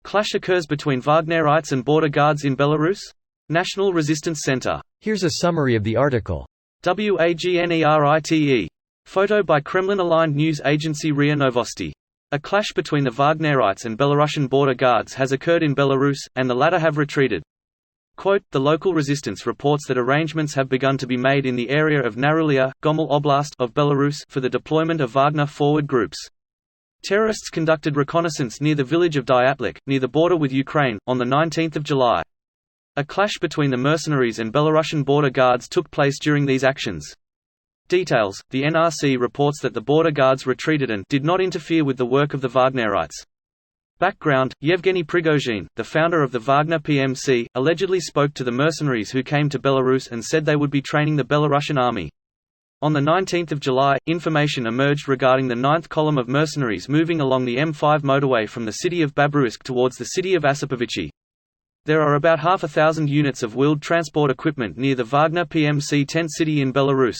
Clash occurs between Wagnerites and border guards in Belarus? National Resistance Center. Here's a summary of the article. Wagnerite. Photo by Kremlin-aligned news agency RIA Novosti. A clash between the Wagnerites and Belarusian border guards has occurred in Belarus, and the latter have retreated. Quote, the local resistance reports that arrangements have begun to be made in the area of Narulia, Gomel Oblast of Belarus for the deployment of Wagner forward groups. Terrorists conducted reconnaissance near the village of Dyatlik, near the border with Ukraine, on 19 July. A clash between the mercenaries and Belarusian border guards took place during these actions. Details: the NRC reports that the border guards retreated and did not interfere with the work of the Wagnerites. Background: Yevgeny Prigozhin, the founder of the Wagner PMC, allegedly spoke to the mercenaries who came to Belarus and said they would be training the Belarusian army. On 19 July, information emerged regarding the 9th column of mercenaries moving along the M5 motorway from the city of Babruisk towards the city of Osipovichi. There are about 500 units of wheeled transport equipment near the Wagner PMC tent city in Belarus.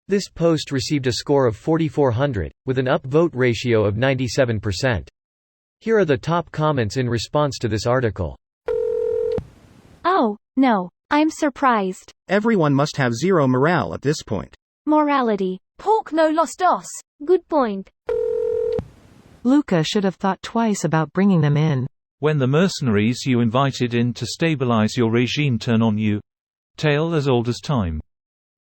This post received a score of 4,400, with an upvote ratio of 97%. Here are the top comments in response to this article. Oh, no, I'm surprised. Everyone must have zero morale at this point. Morality. Pork no los dos. Good point. Luca should have thought twice about bringing them in. When the mercenaries you invited in to stabilize your regime turn on you. Tale as old as time.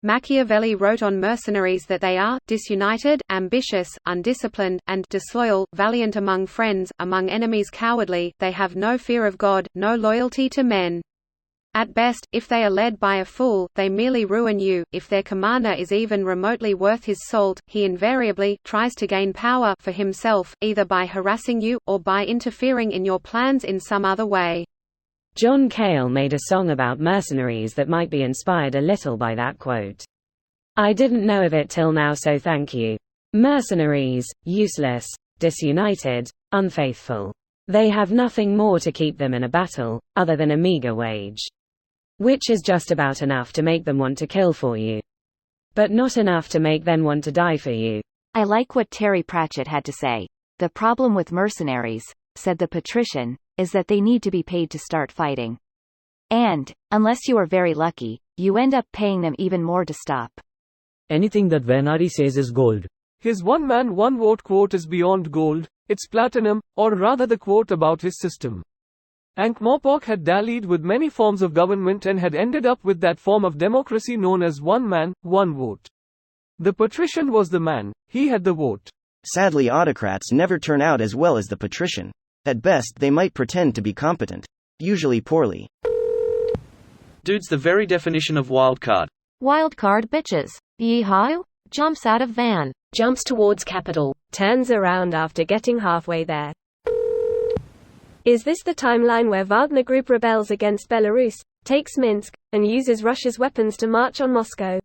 Machiavelli wrote on mercenaries that they are disunited, ambitious, undisciplined, and disloyal, valiant among friends, among enemies cowardly, they have no fear of God, no loyalty to men. At best, if they are led by a fool, they merely ruin you. If their commander is even remotely worth his salt, he invariably tries to gain power for himself, either by harassing you, or by interfering in your plans in some other way. John Cale made a song about mercenaries that might be inspired a little by that quote. I didn't know of it till now, so thank you. Mercenaries, useless, disunited, unfaithful. They have nothing more to keep them in a battle, other than a meager wage. Which is just about enough to make them want to kill for you. But not enough to make them want to die for you. I like what Terry Pratchett had to say. The problem with mercenaries, said the patrician, is that they need to be paid to start fighting. And, unless you are very lucky, you end up paying them even more to stop. Anything that Wagnerites says is gold. His one man one vote quote is beyond gold, it's platinum, or rather the quote about his system. Ankh-Morpork had dallied with many forms of government and had ended up with that form of democracy known as one man, one vote. The patrician was the man, he had the vote. Sadly, autocrats never turn out as well as the patrician. At best they might pretend to be competent. Usually poorly. Dude's the very definition of wildcard. Wildcard bitches. Yeehaw? Jumps out of van. Jumps towards capital. Turns around after getting halfway there. Is this the timeline where Wagner Group rebels against Belarus, takes Minsk, and uses Russia's weapons to march on Moscow?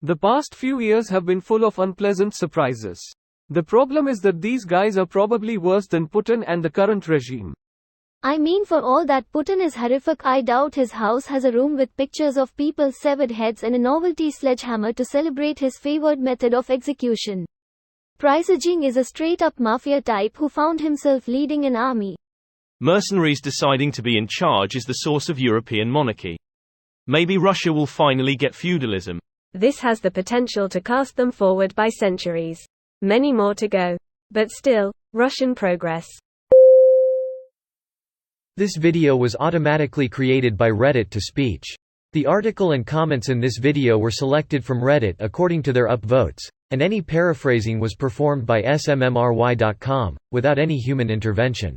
The past few years have been full of unpleasant surprises. The problem is that these guys are probably worse than Putin and the current regime. I mean, for all that Putin is horrific, I doubt his house has a room with pictures of people's severed heads and a novelty sledgehammer to celebrate his favored method of execution. Prigozhin is a straight-up mafia type who found himself leading an army. Mercenaries deciding to be in charge is the source of European monarchy. Maybe Russia will finally get feudalism. This has the potential to cast them forward by centuries. Many more to go. But still, Russian progress. This video was automatically created by Reddit to speech. The article and comments in this video were selected from Reddit according to their upvotes, and any paraphrasing was performed by smmry.com, without any human intervention.